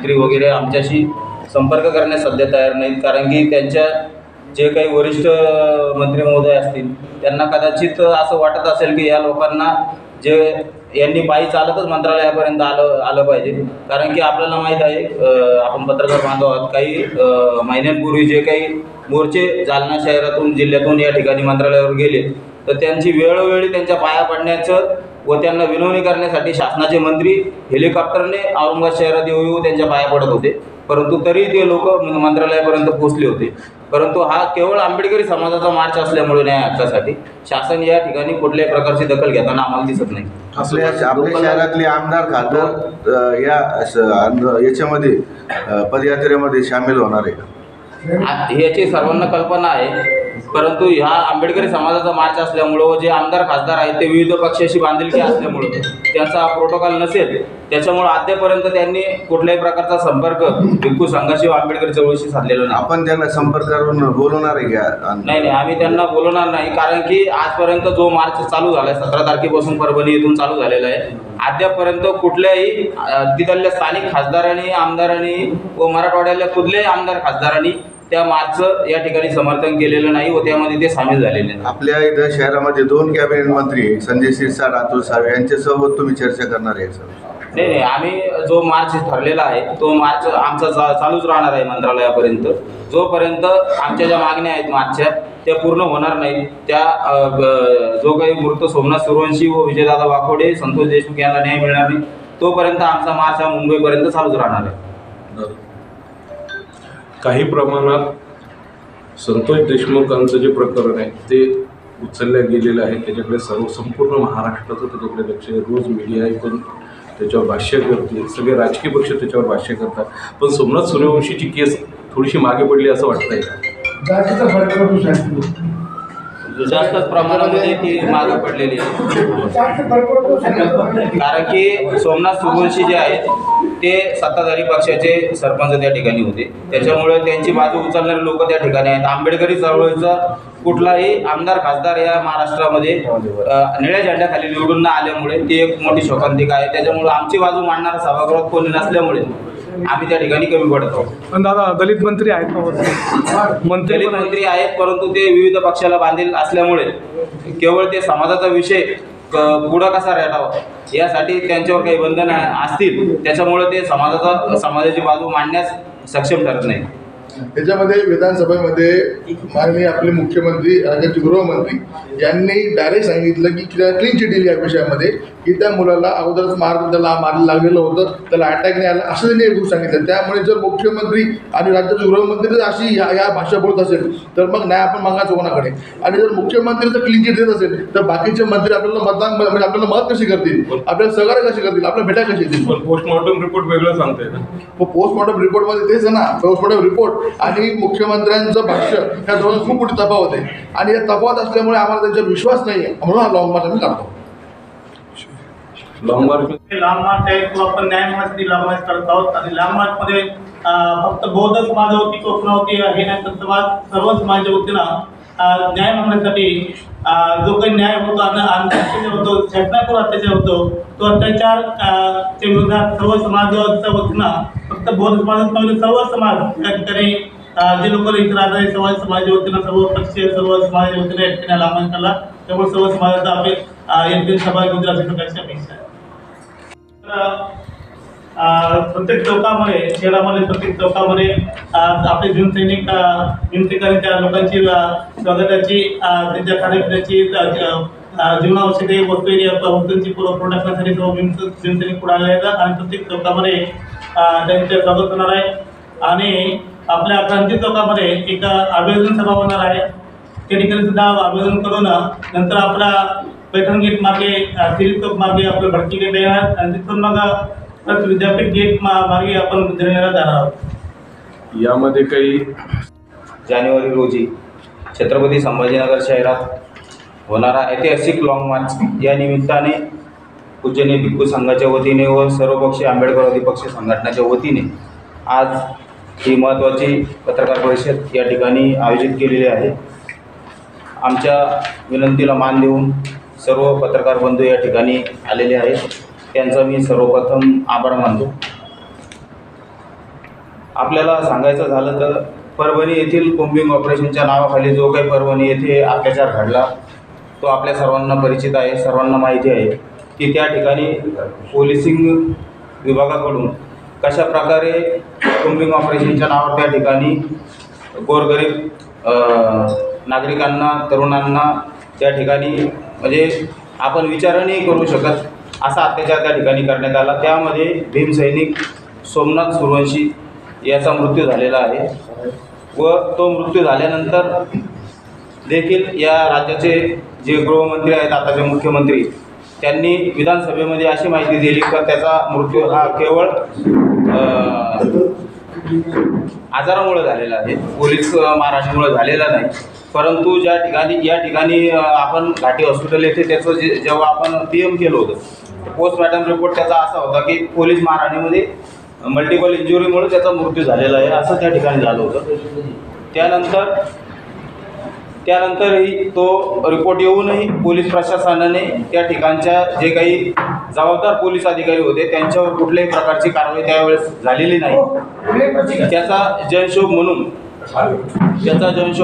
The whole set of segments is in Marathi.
मंत्री वगैरे आमच्याशी संपर्क करण्यास सध्या तयार नाहीत, कारण की त्यांच्या जे काही वरिष्ठ मंत्री महोदय असतील त्यांना कदाचित असं वाटत असेल की या लोकांना जे यांनी पायी चालतच मंत्रालयापर्यंत आलं पाहिजे, कारण की आपल्याला माहीत आहे आपण पत्रकार बांधव आहोत, काही महिन्यांपूर्वी जे काही मोर्चे जालना शहरातून जिल्ह्यातून या ठिकाणी मंत्रालयावर गेले तर त्यांची वेळोवेळी त्यांच्या पाया पडण्याचं व त्यांना विनवणी करण्यासाठी शासनाचे मंत्री हेलिकॉप्टरने औरंगाबाद शहरात येऊन त्यांच्या पाया पडत होते, परंतु तरी ते लोक मंत्रालयापर्यंत पोहोचले होते. परंतु हा केवळ आंबेडकरी समाजाचा मार्च असल्यामुळे न्याय हक्कासाठी शासन या ठिकाणी कुठल्याही प्रकारची दखल घेताना आम्हाला दिसत नाही. आपल्या शहरातले आमदार खासदार याच्यामध्ये पदयात्रेमध्ये सामील होणार आहे याची सर्वांना कल्पना आहे, परंतु ह्या आंबेडकरी समाजाचा मार्च असल्यामुळं व जे आमदार खासदार आहेत ते विविध पक्षाशी बांधिलकी असल्यामुळं त्यांचा प्रोटोकॉल नसेल, त्याच्यामुळे अद्यापर्यंत त्यांनी कुठल्याही प्रकारचा संपर्क भिक्खू संघाशी व आंबेडकरी चळवळीशी साधलेला नाही. आपण त्यांना संपर्क करून बोलवणार आहे का? नाही, आम्ही त्यांना बोलवणार नाही, कारण की आजपर्यंत जो मार्च चालू झाला आहे 17 तारखेपासून परभणी येथून चालू झालेला आहे, अद्यापर्यंत कुठल्याही तिथल्या स्थानिक खासदारांनी आमदारांनी व मराठवाड्यातल्या कुठल्याही आमदार खासदारांनी त्या मार्चचं या ठिकाणी समर्थन केलेलं नाही व त्यामध्ये ते सामील झालेले नाही. आपल्या इथं शहरामध्ये 2 कॅबिनेट मंत्री संजय शिरसाट, अतुल सावे यांच्यासोबत तुम्ही चर्चा करणार आहे सर? नाही, आम्ही जो मार्च ठरलेला आहे तो मार्च आमचा चालूच राहणार आहे मंत्रालयापर्यंत, जोपर्यंत आमच्या ज्या मागण्या आहेत मार्चच्या त्या पूर्ण होणार नाहीत, त्या जो काही मृत सोमनाथ सूर्यवंशी व विजयदादा वाकोडे, संतोष देशमुख यांना न्याय मिळणार नाही तोपर्यंत आमचा मार्च हा मुंबईपर्यंत चालूच राहणार आहे. काही प्रमाणात संतोष देशमुखांचं जे प्रकरण आहे ते उचलल्या गेलेलं आहे, त्याच्याकडे संपूर्ण महाराष्ट्राचं त्याच्याकडे लक्ष आहे. रोज मीडिया पण त्याच्यावर भाष्य करते, सगळे राजकीय पक्ष त्याच्यावर भाष्य करतात, पण सोमनाथ सूर्यवंशीची केस थोडीशी मागे पडली असं वाटतंय का? जास्तच प्रमाणामध्ये ती मागे पडलेली आहे, कारण की सोमनाथ सूर्यवंशी जे आहेत ते सत्ताधारी पक्षाचे सरपंच त्या ठिकाणी होते, त्याच्यामुळे त्यांची बाजू उचलणारे लोक त्या ठिकाणी आहेत. आंबेडकरी चळवळीचा कुठलाही आमदार खासदार या महाराष्ट्रामध्ये निळ्या झेंड्याखाली निवडून न आल्यामुळे ती एक मोठी शोकांतिका आहे. त्याच्यामुळे आमची बाजू मांडणारा सभागृहात कोणी नसल्यामुळे आम्ही त्या ठिकाणी कमी पडत आहोत. पण दादा दलित मंत्री आहेत ना? दलित मंत्री आहेत, परंतु ते विविध पक्षाला बांधील असल्यामुळे केवळ ते समाजाचा विषय पुढं कसा रेटावा यासाठी त्यांच्यावर काही बंधन असतील, त्याच्यामुळे ते समाजाची बाजू मांडण्यास सक्षम ठरत नाही. त्याच्यामध्ये विधानसभेमध्ये माननीय आपले मुख्यमंत्री राज्याचे गृहमंत्री यांनी डायरेक्ट सांगितलं की क्लीन चिट दिली या विषयामध्ये की त्या मुलाला अगोदरच त्याला मारलं लागलेलं होतं, त्याला अटॅक नाही आला असं त्यांनी एक गोष्ट सांगितलं. त्यामुळे जर मुख्यमंत्री आणि राज्याचे गृहमंत्री जर अशी या भाषा बोलत असेल तर मग नाही आपण मागायचं कोणाकडे, आणि जर मुख्यमंत्री जर क्लीन चिट देत असेल तर बाकीचे मंत्री आपल्याला मतदान म्हणजे आपल्याला मदत कशी करतील, आपल्याला सहकार्य कशी करतील, आपल्याला भेटा कशी देतील? पोस्टमॉर्टम रिपोर्ट वेगळं सांगतंय ना. पोस्टमॉर्टम रिपोर्टमध्ये तेच आहे ना, पोस्टमॉर्टम रिपोर्ट आणि मुख्यमंत्र्यांचं भाष्य ह्या दोन खूप मोठी तफावत आहे, आणि या तफावत असल्यामुळे आम्हाला त्यांच्यावर विश्वास नाही आहे, म्हणून हा लॉंग मार्च आम्ही काढतो. लॉंग मार्च आहे तो आपण न्याय मार्चसाठी लॉंग मार्च करत आहोत, आणि लॉंग मार्चमध्ये फक्त बौद्ध समाजावरती कोकणावरती हे नाही तर सर्व समाजाच्या वतीनं न्याय मागण्यासाठी जो काही न्याय होतो आणि होतो घटनापूर अत्याचार होतो तो अत्याचार च्या विरोधात सर्व समाजाच्या वतीनं फक्त बौद्ध समाजात सर्व समाज या ठिकाणी जे लोक इतर आधारित समाजाच्या वतीनं सर्व पक्षीय सर्व समाजाच्या वतीनं या ठिकाणी लांबण केला, त्यामुळे सर्व समाजाचा आपले या ठिकाणी सभा घेऊन अशा प्रकारची अपेक्षा आहे. प्रत्येक चौकामध्ये शहरामध्ये प्रत्येक चौकामध्ये आपले भीमसैनिकांनी त्या लोकांची स्वागताची त्यांच्या खाण्यापिण्याची जीवनावश्यक वस्तूंची पुरवठा करण्यासाठी सर्व भीमसैनिक पुढे आले आहेत, आणि प्रत्येक चौकामध्ये त्यांचे स्वागत होणार आहे. आणि आपल्या क्रांती चौकामध्ये एक अभिवादन सभा होणार आहे, त्या ठिकाणी सुद्धा अभिवादन करून नंतर आपला पैठण गेट मार्गे सिरी चौक मार्गे आपलं भटकी गेट येणार, आणि तिथून मग विद्यापीठ गेट मार्गे आपण जाणार आहोत. यामध्ये काही जानेवारी रोजी छत्रपती संभाजीनगर शहरात होणारा ऐतिहासिक लॉंग मार्च या निमित्ताने पूजनीय भिक्खू संघाच्या वतीने व सर्वपक्षीय आंबेडकरवादी पक्ष संघटनेच्या वतीने आज ही महत्त्वाची पत्रकार परिषद या ठिकाणी आयोजित केलेली आहे. आमच्या विनंतीला मान देऊन सर्व पत्रकार बंधू या ठिकाणी आलेले आहेत, त्यांचा मी सर्वप्रथम आभार मानतो. आपल्याला सांगायचं झालं तर परभणी येथील कोम्बिंग ऑपरेशनच्या नावाखाली जो काही परभणी येथे अत्याचार घडला तो आपल्या सर्वांना परिचित आहे, सर्वांना माहिती आहे की त्या ठिकाणी पोलिसिंग विभागाकडून कशा प्रकारे कोम्बिंग ऑपरेशनच्या नावावर त्या ठिकाणी गोरगरीब नागरिकांना, तरुणांना त्या ठिकाणी म्हणजे आपण विचारही करू शकत असा अत्याचार त्या ठिकाणी करण्यात आला. त्यामध्ये भीमसैनिक सोमनाथ सूर्यवंशी याचा मृत्यू झालेला आहे व तो मृत्यू झाल्यानंतर देखील या राज्याचे जे गृहमंत्री आहेत, आताचे मुख्यमंत्री, त्यांनी विधानसभेमध्ये अशी माहिती दिली की त्याचा मृत्यू हा केवळ आजारामुळे झालेला आहे, पोलीस मारहाणीमुळे झालेला नाही. परंतु ज्या ठिकाणी या ठिकाणी आपण घाटी हॉस्पिटल येथे त्याचं जेव्हा आपण PM केलं होतं, पोस्टमॉर्टम रिपोर्ट त्याचा असा होता की पोलीस मारहाणीमध्ये मल्टिपल इंजुरीमुळे त्याचा मृत्यू झालेला आहे असं त्या ठिकाणी झालं होतं. त्यानंतरही तो रिपोर्ट येऊनही पोलीस प्रशासनाने त्या ठिकाणच्या जे काही जबाबदार पोलीस अधिकारी होते त्यांच्यावर कुठल्याही प्रकारची कारवाई त्यावेळेस झालेली नाही. त्याचा जनशोभ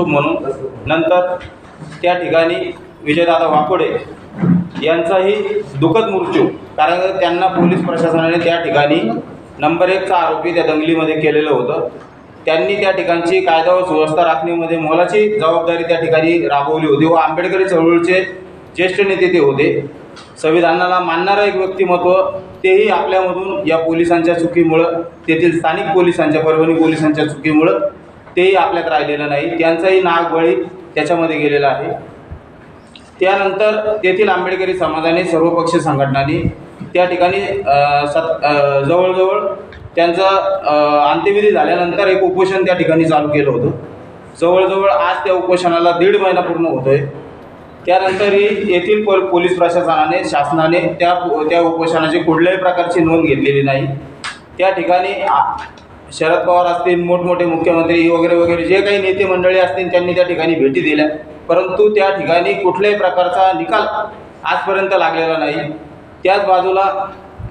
म्हणून नंतर त्या ठिकाणी विजयदादा वाकोडे यांचाही दुःखद मृत्यू, कारण त्यांना पोलीस प्रशासनाने त्या ठिकाणी नंबर 1चा आरोपी त्या दंगलीमध्ये केलेलं होतं. त्यांनी त्या ठिकाणची कायदा व सुव्यवस्था राखण्यामध्ये मोलाची जबाबदारी त्या ठिकाणी राबवली होती व आंबेडकरी चळवळीचे ज्येष्ठ नेते ते होते. संविधानाला मानणारं एक व्यक्तिमत्व, तेही आपल्यामधून या पोलिसांच्या चुकीमुळं, तेथील स्थानिक पोलिसांच्या, परभणी पोलिसांच्या चुकीमुळं तेही आपल्यात राहिलेलं नाही. त्यांचाही नागबळी त्याच्यामध्ये गेलेला आहे. त्यानंतर तेथील आंबेडकरी समाजाने, सर्वपक्षीय संघटनांनी त्या ठिकाणी जवळजवळ त्यांचा अंत्यविधी झाल्यानंतर एक उपोषण त्या ठिकाणी चालू केलं होतं. जवळजवळ आज त्या उपोषणाला 1.5 महिना पूर्ण होतो आहे. त्यानंतरही येथील पोलीस प्रशासनाने, शासनाने त्या उपोषणाची कुठल्याही प्रकारची नोंद घेतलेली नाही. त्या ठिकाणी शरद पवार असतील, मोठमोठे मुख्यमंत्री वगैरे वगैरे जे काही नेते मंडळी असतील त्यांनी त्या ठिकाणी भेटी दिल्या, परंतु त्या ठिकाणी कुठल्याही प्रकारचा निकाल आजपर्यंत लागलेला नाही. त्याच बाजूला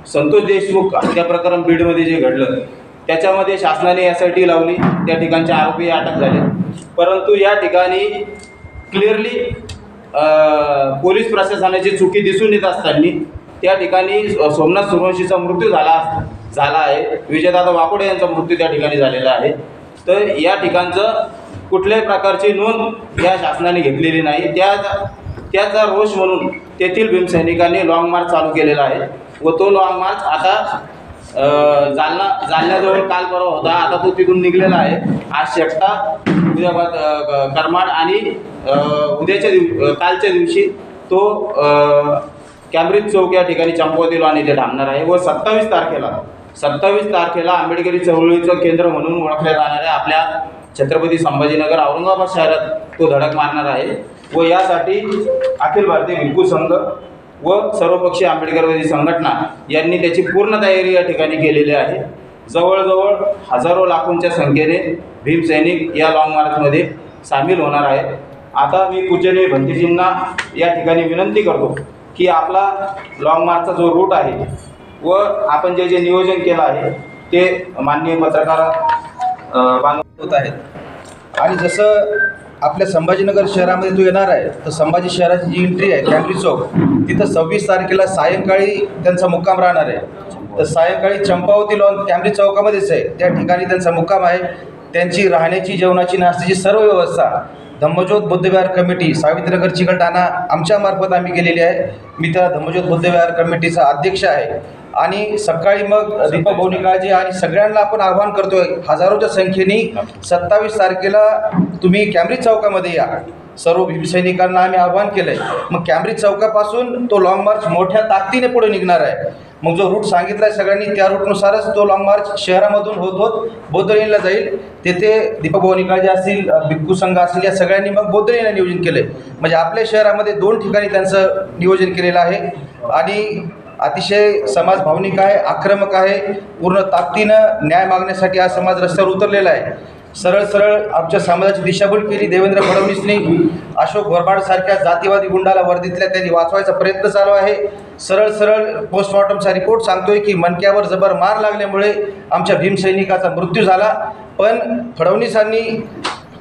संतोष देशमुख हत्या प्रकरण बीडमध्ये जे घडलं त्याच्यामध्ये शासनाने SIT लावली, त्या ठिकाणचे आरोपी अटक झाले, परंतु या ठिकाणी क्लिअरली पोलीस प्रशासनाची चुकी दिसून येत असताना त्या ठिकाणी सोमनाथ सूर्यवंशीचा मृत्यू झाला आहे, विजयदादा वाकोडे यांचा मृत्यू त्या ठिकाणी झालेला आहे. तर या ठिकाणचं कुठल्याही प्रकारची नोंद या शासनाने घेतलेली नाही. त्याचा रोष म्हणून तेथील भीमसैनिकांनी लॉंग मार्च चालू केलेला आहे व तो लॉंग मार्च आता जालन्याजवळ काल परवा होता, आता तो तिथून निघलेला आहे. आज शेकटा, उद्या करमाड आणि कालच्या दिवशी तो कॅम्ब्रिज चौक या ठिकाणी चंपावती लॉन इथे थांबणार आहे व 27 तारखेला आंबेडकरी चळवळीचं केंद्र म्हणून ओळखल्या जाणाऱ्या आपल्या छत्रपती संभाजीनगर औरंगाबाद शहरात तो धडक मारणार आहे व यासाठी अखिल भारतीय भिक्खू संघ व सर्वपक्षीय आंबेडकरवादी संघटना यांनी त्याची पूर्ण तयारी या ठिकाणी केलेली आहे. जवळजवळ हजारो लाखोंच्या संख्येने भीमसैनिक या लॉंग मार्चमध्ये सामील होणार आहेत. आता मी पूजनीय भंतेजींना या ठिकाणी विनंती करतो की आपला लॉंग मार्चचा जो रूट आहे व आपण जे नियोजन केलं आहे ते माननीय पत्रकार बांधव होत आहेत. आणि जसं आपल्या संभाजीनगर शहरामध्ये तो येणार आहे तर संभाजी शहराची जी एंट्री आहे कॅम्ब्रिज चौक, तिथं 26 तारखेला सायंकाळी त्यांचा मुक्काम राहणार आहे. तर सायंकाळी चंपावती लॉन कॅम्ब्रिज चौकामध्येच आहे, त्या ठिकाणी त्यांचा मुक्काम आहे. त्यांची राहण्याची, जेवणाची, नाश्त्याची सर्व व्यवस्था धम्मज्योत बुद्धविहार कमिटी, सावित्रीनगर चिकलठाणा आमच्यामार्फत आम्ही केलेली आहे. मी त्या धम्मज्योत बुद्धविहार कमिटीचा अध्यक्ष आहे. आणि सकाळी मग दीपक भाऊनी काळजी आणि सगळ्यांना आपण आवाहन करतोय, हजारोच्या संख्येने 27 तारखेला तुम्ही कॅम्ब्रिज चौकामध्ये या. सर्व भीमसैनिकांना आम्ही आवाहन केलं आहे. मग कॅम्ब्रिज चौकापासून तो लॉंग मार्च मोठ्या ताकदीने पुढे निघणार आहे. मग जो रूट सांगितला आहे सगळ्यांनी त्या रूटनुसारच तो लॉंग मार्च शहरामधून होत बोधलेला जाईल. तेथे दीपक भाऊनी काळजी असतील, भिक्खू संघ असतील, या सगळ्यांनी मग बोधलेला नियोजन केलं आहे. म्हणजे आपल्या शहरामध्ये 2 ठिकाणी त्यांचं नियोजन केलेलं आहे. आणि अतिशय समाज भावनिक आहे, आक्रमक आहे, पूर्ण ताकदीनं न्याय मागण्यासाठी हा समाज रस्त्यावर उतरलेला आहे. सरळ सरळ आमच्या समाजाची दिशाभूल केली. देवेंद्र फडणवीसनी अशोक घोरबाडसारख्या जातीवादी गुंडाला वर्दीतल्या त्यांनी वाचवायचा प्रयत्न चालू आहे. सरळ सरळ पोस्टमॉर्टमचा रिपोर्ट सांगतोय की मणक्यावर जबर मार लागल्यामुळे आमच्या भीमसैनिकाचा मृत्यू झाला. पण फडणवीसांनी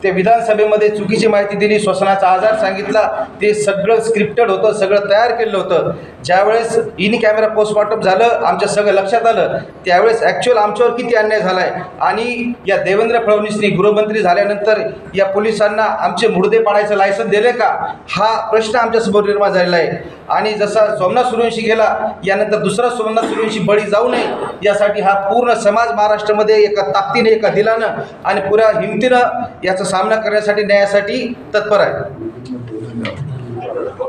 ते विधानसभेमध्ये चुकीची माहिती दिली, श्वसनाचा आजार सांगितला. ते सगळं स्क्रिप्टेड होतं, सगळं तयार केलं होतं. ज्यावेळेस इन कॅमेरा पोस्टमॉर्टम झालं, आमच्या सगळं लक्षात आलं, त्यावेळेस ॲक्च्युअल आमच्यावर किती अन्याय झाला आहे. आणि या देवेंद्र फडणवीसनी गृहमंत्री झाल्यानंतर या पोलिसांना आमचे मुर्दे पाडायचं लायसन दिले का, हा प्रश्न आमच्यासमोर निर्माण झालेला आहे. आणि जसा सोमनाथ सूर्यवंशी गेला, यानंतर दुसरा सोमनाथ सूर्यवंशी बळी जाऊ नये यासाठी हा पूर्ण समाज महाराष्ट्रामध्ये एका ताकदीने, एका दिलानं आणि पुऱ्या हिमतीनं याचा सामना करण्यासाठी, न्यायासाठी तत्पर आहे.